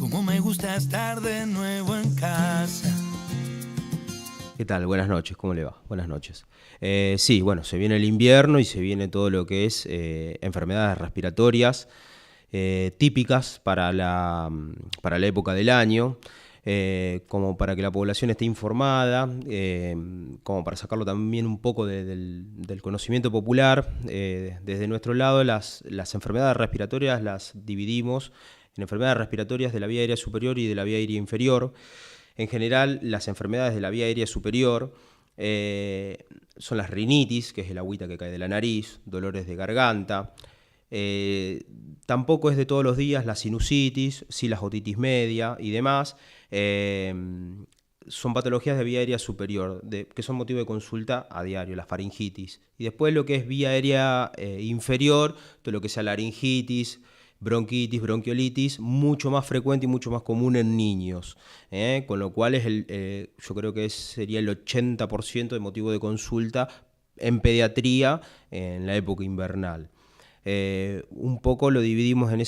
Cómo me gusta estar de nuevo en casa. ¿Qué tal? Buenas noches, ¿cómo le va? Buenas noches. Sí, bueno, se viene el invierno y se viene todo lo que es enfermedades respiratorias típicas para la época del año, como para que la población esté informada, como para sacarlo también un poco del conocimiento popular. Desde nuestro lado, las enfermedades respiratorias las dividimos en enfermedades respiratorias de la vía aérea superior y de la vía aérea inferior. En general, las enfermedades de la vía aérea superior son las rinitis, que es el agüita que cae de la nariz, dolores de garganta. Tampoco es de todos los días la sinusitis, sí la otitis media y demás. Son patologías de vía aérea superior, que son motivo de consulta a diario, la faringitis. Y después lo que es vía aérea inferior, todo lo que sea laringitis, bronquitis, bronquiolitis, mucho más frecuente y mucho más común en niños, con lo cual yo creo que sería el 80% de motivo de consulta en pediatría en la época invernal. Un poco lo dividimos de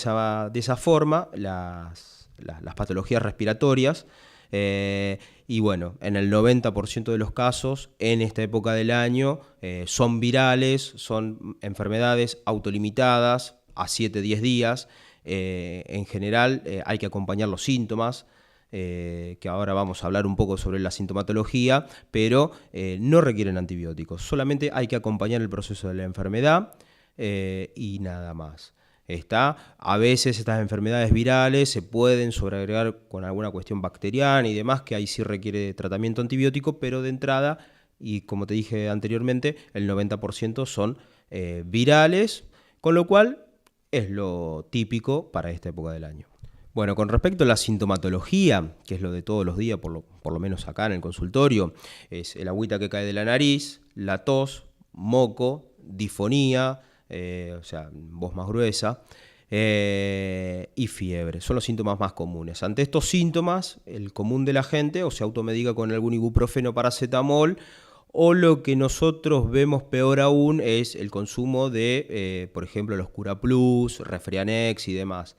esa forma, las patologías respiratorias, y bueno, en el 90% de los casos, en esta época del año, son virales, son enfermedades autolimitadas, a 7-10 días. En general hay que acompañar los síntomas, que ahora vamos a hablar un poco sobre la sintomatología, pero no requieren antibióticos. Solamente hay que acompañar el proceso de la enfermedad y nada más. A veces estas enfermedades virales se pueden sobreagregar con alguna cuestión bacteriana y demás, que ahí sí requiere tratamiento antibiótico, pero de entrada, y como te dije anteriormente, el 90% son virales, con lo cual es lo típico para esta época del año. Bueno, con respecto a la sintomatología, que es lo de todos los días, por lo menos acá en el consultorio, es el agüita que cae de la nariz, la tos, moco, disfonía, o sea, voz más gruesa, y fiebre. Son los síntomas más comunes. Ante estos síntomas, el común de la gente o se automedica con algún ibuprofeno, paracetamol, o lo que nosotros vemos peor aún es el consumo de, por ejemplo, los Curaplus, Refrianex y demás,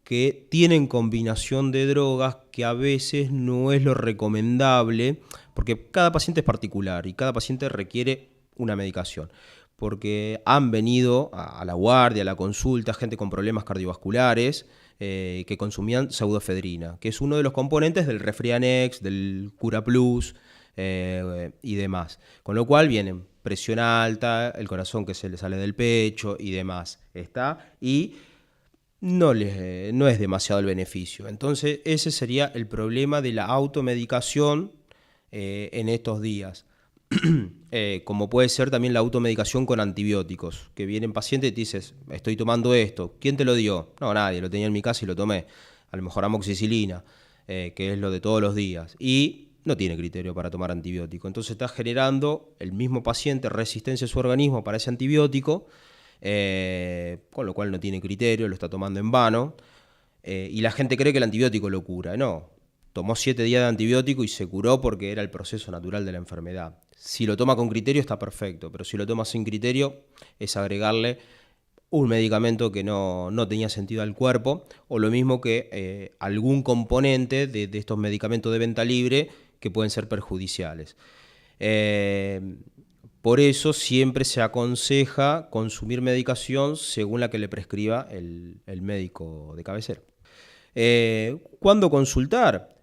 que tienen combinación de drogas que a veces no es lo recomendable, porque cada paciente es particular y cada paciente requiere una medicación. Porque han venido a la guardia, a la consulta, gente con problemas cardiovasculares que consumían pseudoefedrina, que es uno de los componentes del Refrianex, del Curaplus y demás. Con lo cual vienen presión alta, el corazón que se le sale del pecho y demás. Y no es demasiado el beneficio. Entonces ese sería el problema de la automedicación en estos días. Como puede ser también la automedicación con antibióticos, que vienen pacientes y te dices, estoy tomando esto, ¿quién te lo dio? No, nadie, lo tenía en mi casa y lo tomé. A lo mejor amoxicilina, que es lo de todos los días. Y no tiene criterio para tomar antibiótico. Entonces está generando el mismo paciente resistencia a su organismo para ese antibiótico, con lo cual no tiene criterio, lo está tomando en vano, y la gente cree que el antibiótico lo cura. No, tomó 7 días de antibiótico y se curó porque era el proceso natural de la enfermedad. Si lo toma con criterio está perfecto, pero si lo toma sin criterio es agregarle un medicamento que no tenía sentido al cuerpo, o lo mismo que algún componente de estos medicamentos de venta libre que pueden ser perjudiciales. Por eso siempre se aconseja consumir medicación según la que le prescriba el médico de cabecera. ¿Cuándo consultar?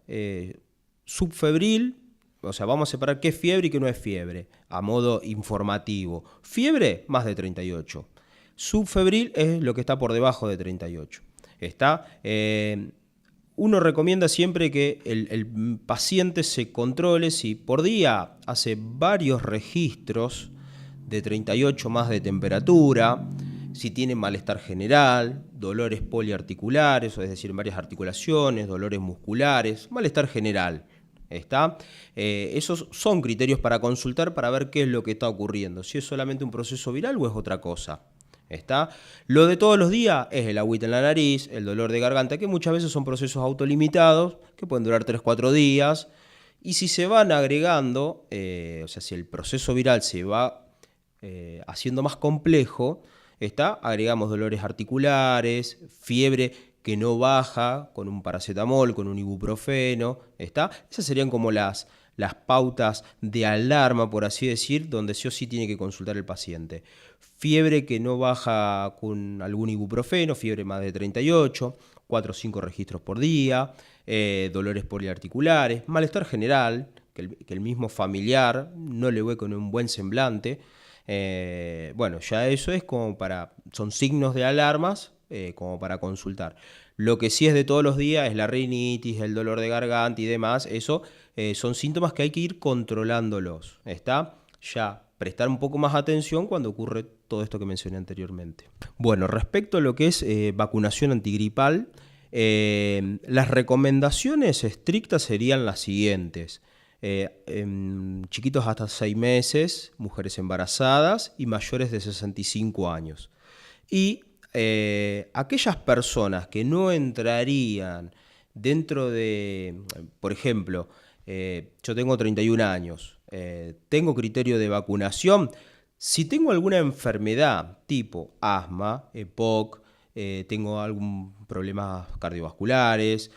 Subfebril, o sea, vamos a separar qué es fiebre y qué no es fiebre, a modo informativo. Fiebre, más de 38. Subfebril es lo que está por debajo de 38. Uno recomienda siempre que el paciente se controle si por día hace varios registros de 38 más de temperatura, si tiene malestar general, dolores poliarticulares, es decir, en varias articulaciones, dolores musculares, malestar general. Esos son criterios para consultar para ver qué es lo que está ocurriendo, si es solamente un proceso viral o es otra cosa. Lo de todos los días es el agüita en la nariz, el dolor de garganta, que muchas veces son procesos autolimitados, que pueden durar 3-4 días, y si se van agregando, o sea, si el proceso viral se va haciendo más complejo, agregamos dolores articulares, fiebre que no baja con un paracetamol, con un ibuprofeno, ¿está? Esas serían como las pautas de alarma, por así decir, donde sí o sí tiene que consultar el paciente. Fiebre que no baja con algún ibuprofeno, fiebre más de 38, 4 o 5 registros por día, dolores poliarticulares, malestar general, que el mismo familiar no le ve con un buen semblante. Bueno, ya eso es como son signos de alarmas como para consultar. Lo que sí es de todos los días es la rinitis, el dolor de garganta y demás. Eso son síntomas que hay que ir controlándolos. ¿Está? Ya prestar un poco más atención cuando ocurre todo esto que mencioné anteriormente. Bueno, respecto a lo que es vacunación antigripal, las recomendaciones estrictas serían las siguientes. Chiquitos hasta 6 meses, mujeres embarazadas y mayores de 65 años. Y aquellas personas que no entrarían dentro de, por ejemplo, yo tengo 31 años, tengo criterio de vacunación. Si tengo alguna enfermedad tipo asma, EPOC, tengo algún problemas cardiovasculares,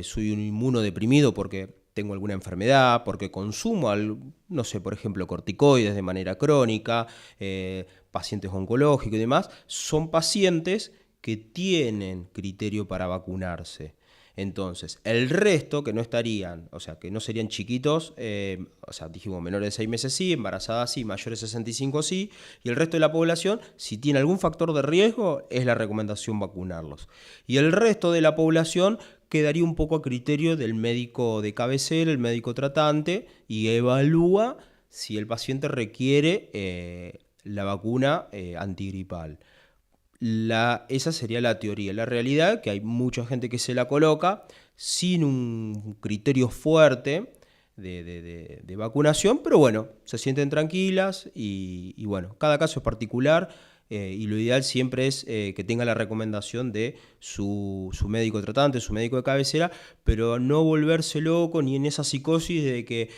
soy un inmunodeprimido porque tengo alguna enfermedad, porque consumo, no sé, por ejemplo, corticoides de manera crónica, pacientes oncológicos y demás, son pacientes que tienen criterio para vacunarse. Entonces, el resto que no estarían, o sea, que no serían chiquitos, o sea, dijimos menores de 6 meses sí, embarazadas sí, mayores de 65 sí, y el resto de la población, si tiene algún factor de riesgo, es la recomendación vacunarlos. Y el resto de la población quedaría un poco a criterio del médico de cabecera, el médico tratante, y evalúa si el paciente requiere la vacuna antigripal. Esa sería la teoría. La realidad que hay mucha gente que se la coloca sin un criterio fuerte de vacunación, pero bueno, se sienten tranquilas y bueno, cada caso es particular y lo ideal siempre es que tenga la recomendación de su médico tratante, su médico de cabecera, pero no volverse loco ni en esa psicosis de que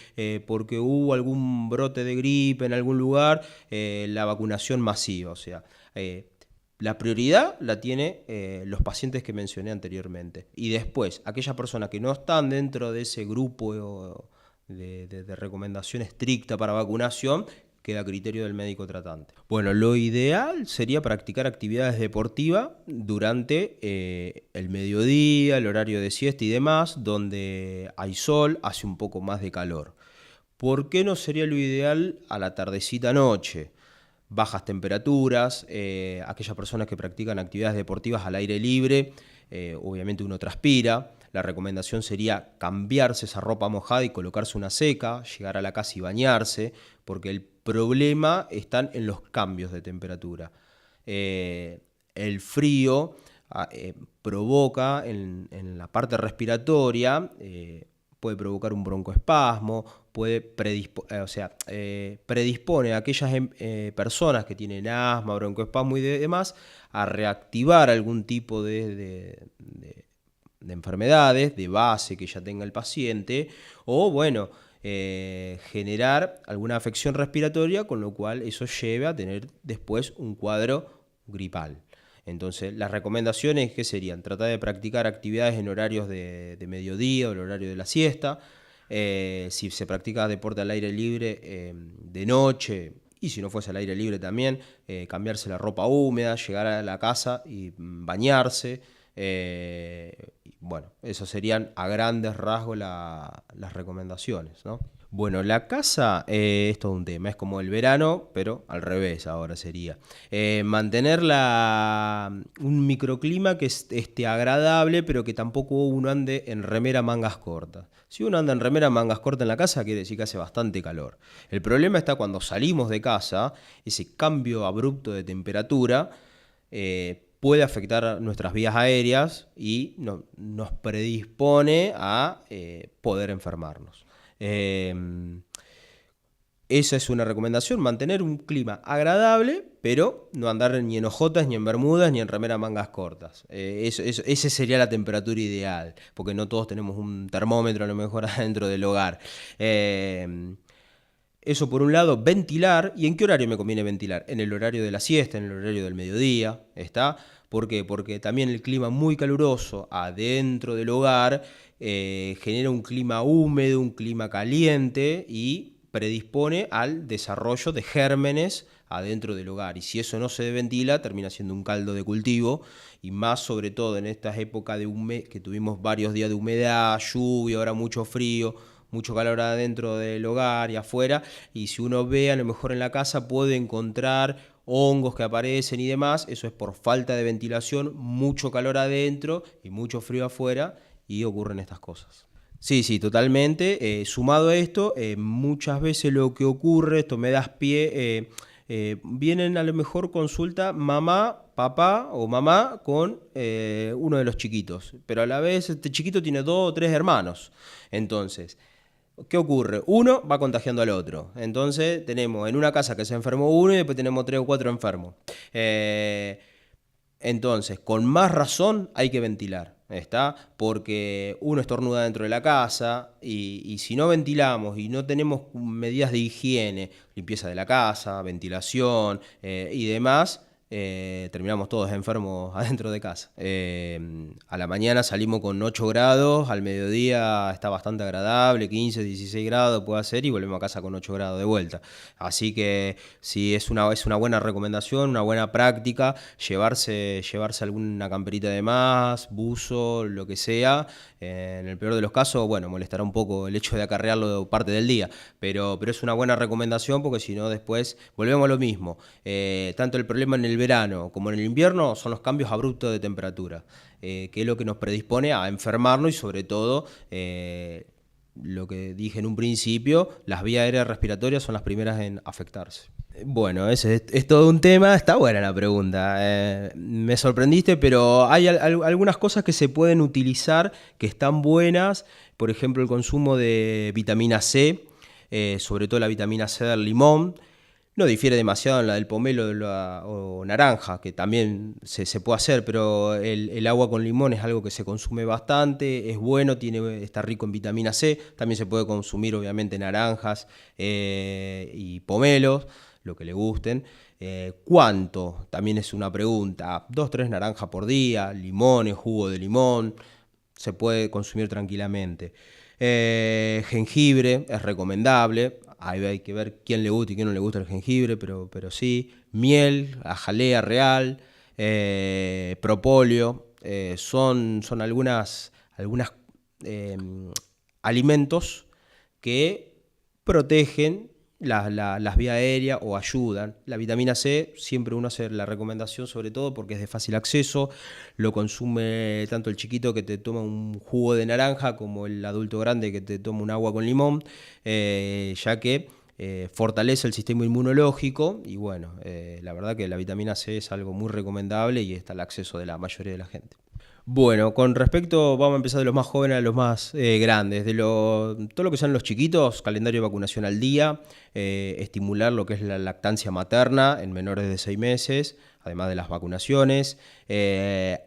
porque hubo algún brote de gripe en algún lugar, la vacunación masiva, o sea... la prioridad la tiene los pacientes que mencioné anteriormente. Y después, aquellas personas que no están dentro de ese grupo de recomendación estricta para vacunación, queda a criterio del médico tratante. Bueno, lo ideal sería practicar actividades deportivas durante el mediodía, el horario de siesta y demás, donde hay sol, hace un poco más de calor. ¿Por qué no sería lo ideal a la tardecita noche? Bajas temperaturas, aquellas personas que practican actividades deportivas al aire libre, obviamente uno transpira. La recomendación sería cambiarse esa ropa mojada y colocarse una seca, llegar a la casa y bañarse, porque el problema está en los cambios de temperatura. El frío provoca en la parte respiratoria, puede provocar un broncoespasmo, predispone a aquellas personas que tienen asma, broncoespasmo y demás a reactivar algún tipo de enfermedades de base que ya tenga el paciente o bueno, generar alguna afección respiratoria, con lo cual eso lleva a tener después un cuadro gripal. Entonces, las recomendaciones que serían tratar de practicar actividades en horarios de mediodía o el horario de la siesta. Si se practica deporte al aire libre de noche, y si no fuese al aire libre también, cambiarse la ropa húmeda, llegar a la casa y bañarse. Bueno, eso serían a grandes rasgos las recomendaciones, ¿no? Bueno, la casa es todo un tema, es como el verano, pero al revés ahora sería. Mantener un microclima que esté agradable, pero que tampoco uno ande en remera mangas cortas. Si uno anda en remera mangas cortas en la casa, quiere decir que hace bastante calor. El problema está cuando salimos de casa, ese cambio abrupto de temperatura puede afectar nuestras vías aéreas y nos predispone a poder enfermarnos. Esa es una recomendación, mantener un clima agradable, pero no andar ni en ojotas, ni en bermudas, ni en remera mangas cortas. Esa sería la temperatura ideal, porque no todos tenemos un termómetro a lo mejor adentro del hogar. Eso por un lado, ventilar. ¿Y en qué horario me conviene ventilar? En el horario de la siesta, en el horario del mediodía, ¿está? ¿Por qué? Porque también el clima muy caluroso adentro del hogar genera un clima húmedo, un clima caliente y predispone al desarrollo de gérmenes adentro del hogar. Y si eso no se ventila, termina siendo un caldo de cultivo, y más sobre todo en estas épocas que tuvimos varios días de humedad, lluvia, ahora mucho frío, mucho calor adentro del hogar y afuera, y si uno ve a lo mejor en la casa puede encontrar hongos que aparecen y demás. Eso es por falta de ventilación, mucho calor adentro y mucho frío afuera, y ocurren estas cosas. Sí, sí, totalmente. Sumado a esto, muchas veces lo que ocurre, esto me das pie, vienen a lo mejor consulta mamá, papá o mamá con uno de los chiquitos, pero a la vez este chiquito tiene 2 o 3 hermanos. Entonces, ¿qué ocurre? Uno va contagiando al otro. Entonces tenemos en una casa que se enfermó uno y después tenemos 3 o 4 enfermos. Entonces, con más razón hay que ventilar, ¿está? Porque uno estornuda dentro de la casa y si no ventilamos y no tenemos medidas de higiene, limpieza de la casa, ventilación y demás, terminamos todos enfermos adentro de casa. A la mañana salimos con 8 grados, al mediodía está bastante agradable, 15, 16 grados puede ser, y volvemos a casa con 8 grados de vuelta. Así que sí, es una buena recomendación, una buena práctica, llevarse alguna camperita de más, buzo, lo que sea. En el peor de los casos, bueno, molestará un poco el hecho de acarrearlo parte del día, pero es una buena recomendación, porque si no después volvemos a lo mismo. Tanto el problema en el verano como en el invierno son los cambios abruptos de temperatura, que es lo que nos predispone a enfermarnos, y sobre todo, lo que dije en un principio, las vías aéreas respiratorias son las primeras en afectarse. Bueno, ese es todo un tema. Está buena la pregunta. Me sorprendiste, pero hay algunas cosas que se pueden utilizar que están buenas. Por ejemplo, el consumo de vitamina C, sobre todo la vitamina C del limón. No difiere demasiado en la del pomelo o naranja, que también se puede hacer, pero el agua con limón es algo que se consume bastante, es bueno, está rico en vitamina C. También se puede consumir obviamente naranjas y pomelos, lo que le gusten. ¿Cuánto? También es una pregunta. 2, 3 naranjas por día, limones, jugo de limón, se puede consumir tranquilamente. Jengibre es recomendable. Ahí hay que ver quién le gusta y quién no le gusta el jengibre, pero sí. Miel, jalea real, propóleo, son algunas alimentos que protegen las vías aéreas o ayudan. La vitamina C siempre uno hace la recomendación, sobre todo porque es de fácil acceso, lo consume tanto el chiquito que te toma un jugo de naranja como el adulto grande que te toma un agua con limón, ya que fortalece el sistema inmunológico. Y bueno, la verdad que la vitamina C es algo muy recomendable y está al acceso de la mayoría de la gente. Bueno, con respecto, vamos a empezar de los más jóvenes a los más grandes. Todo lo que sean los chiquitos, calendario de vacunación al día, estimular lo que es la lactancia materna en menores de 6 meses, además de las vacunaciones.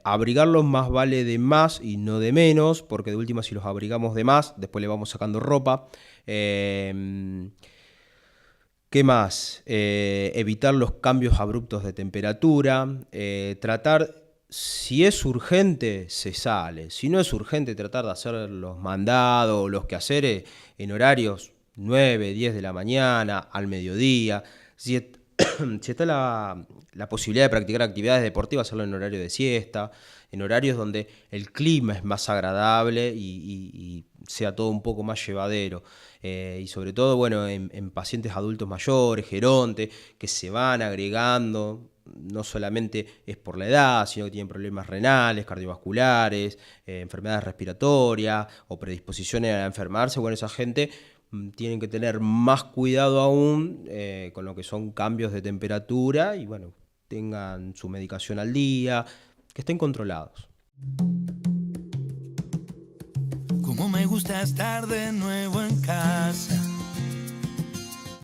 Abrigarlos más vale de más y no de menos, porque de última, si los abrigamos de más, después le vamos sacando ropa. ¿Qué más? Evitar los cambios abruptos de temperatura, tratar... Si es urgente, se sale. Si no es urgente, tratar de hacer los mandados, los quehaceres en horarios 9, 10 de la mañana, al mediodía. Si está la posibilidad de practicar actividades deportivas, hacerlo en horario de siesta, en horarios donde el clima es más agradable y sea todo un poco más llevadero. Y sobre todo, bueno, en pacientes adultos mayores, gerontes, que se van agregando. No solamente es por la edad, sino que tienen problemas renales, cardiovasculares, enfermedades respiratorias o predisposiciones a enfermarse. Bueno, esa gente tienen que tener más cuidado aún con lo que son cambios de temperatura, y bueno, tengan su medicación al día, que estén controlados. Como me gusta estar de nuevo en casa.